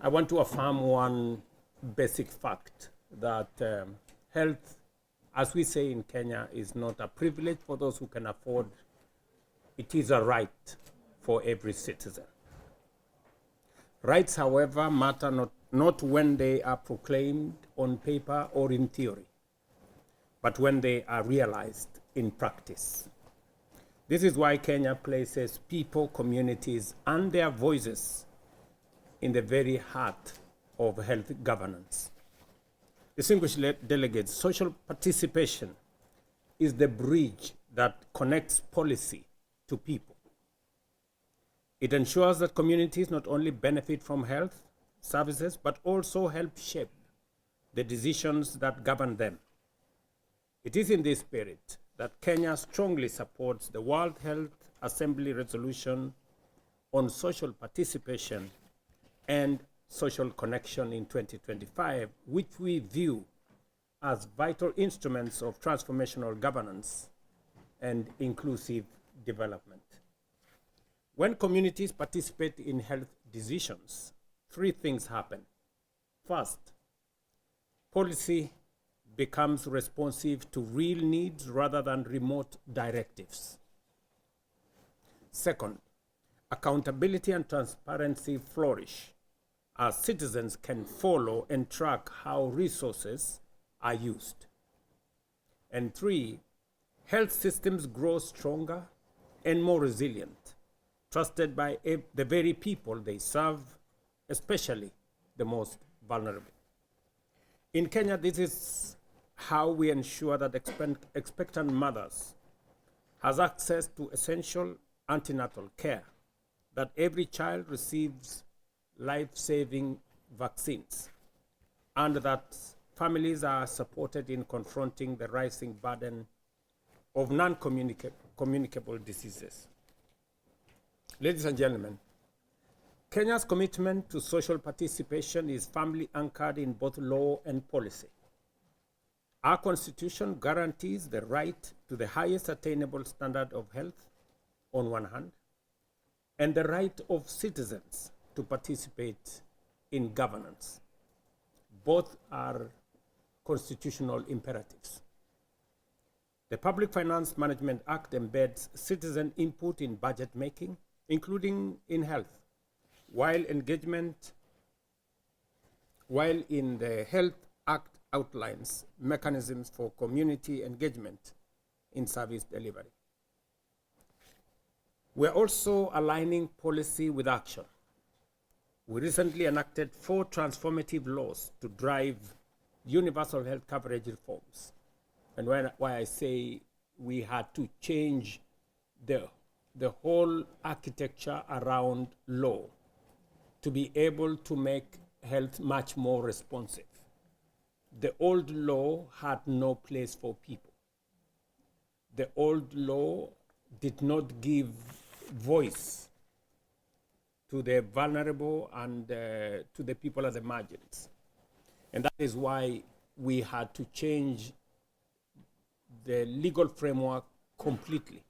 I want to affirm one basic fact that health, as we say in Kenya, is not a privilege for those who can afford. It is a right for every citizen. Rights, however, matter not when they are proclaimed on paper or in theory, but when they are realized in practice. This is why Kenya places people, communities, and their voices in the very heart of health governance. Distinguished delegates, social participation is the bridge that connects policy to people. It ensures that communities not only benefit from health services, but also help shape the decisions that govern them. It is in this spirit that Kenya strongly supports the World Health Assembly resolution on social participation and social connection in 2025, which we view as vital instruments of transformational governance and inclusive development. When communities participate in health decisions, three things happen. First, policy becomes responsive to real needs rather than remote directives. Second, accountability and transparency flourish as citizens can follow and track how resources are used. And three, health systems grow stronger and more resilient, trusted by the very people they serve, especially the most vulnerable. In Kenya, this is how we ensure that expectant mothers has access to essential antenatal care, that every child receives life-saving vaccines, and that families are supported in confronting the rising burden of non-communicable diseases. Ladies and gentlemen, Kenya's commitment to social participation is firmly anchored in both law and policy. Our constitution guarantees the right to the highest attainable standard of health on one hand, and the right of citizens to participate in governance. Both are constitutional imperatives. The Public Finance Management Act embeds citizen input in budget making, including in health, while in the Health Act outlines mechanisms for community engagement in service delivery. We're also aligning policy with action. We recently enacted 4 transformative laws to drive universal health coverage reforms. And why I say we had to change the whole architecture around law to be able to make health much more responsive. The old law had no place for people. The old law did not give voice to the vulnerable and to the people at the margins. And that is why we had to change the legal framework completely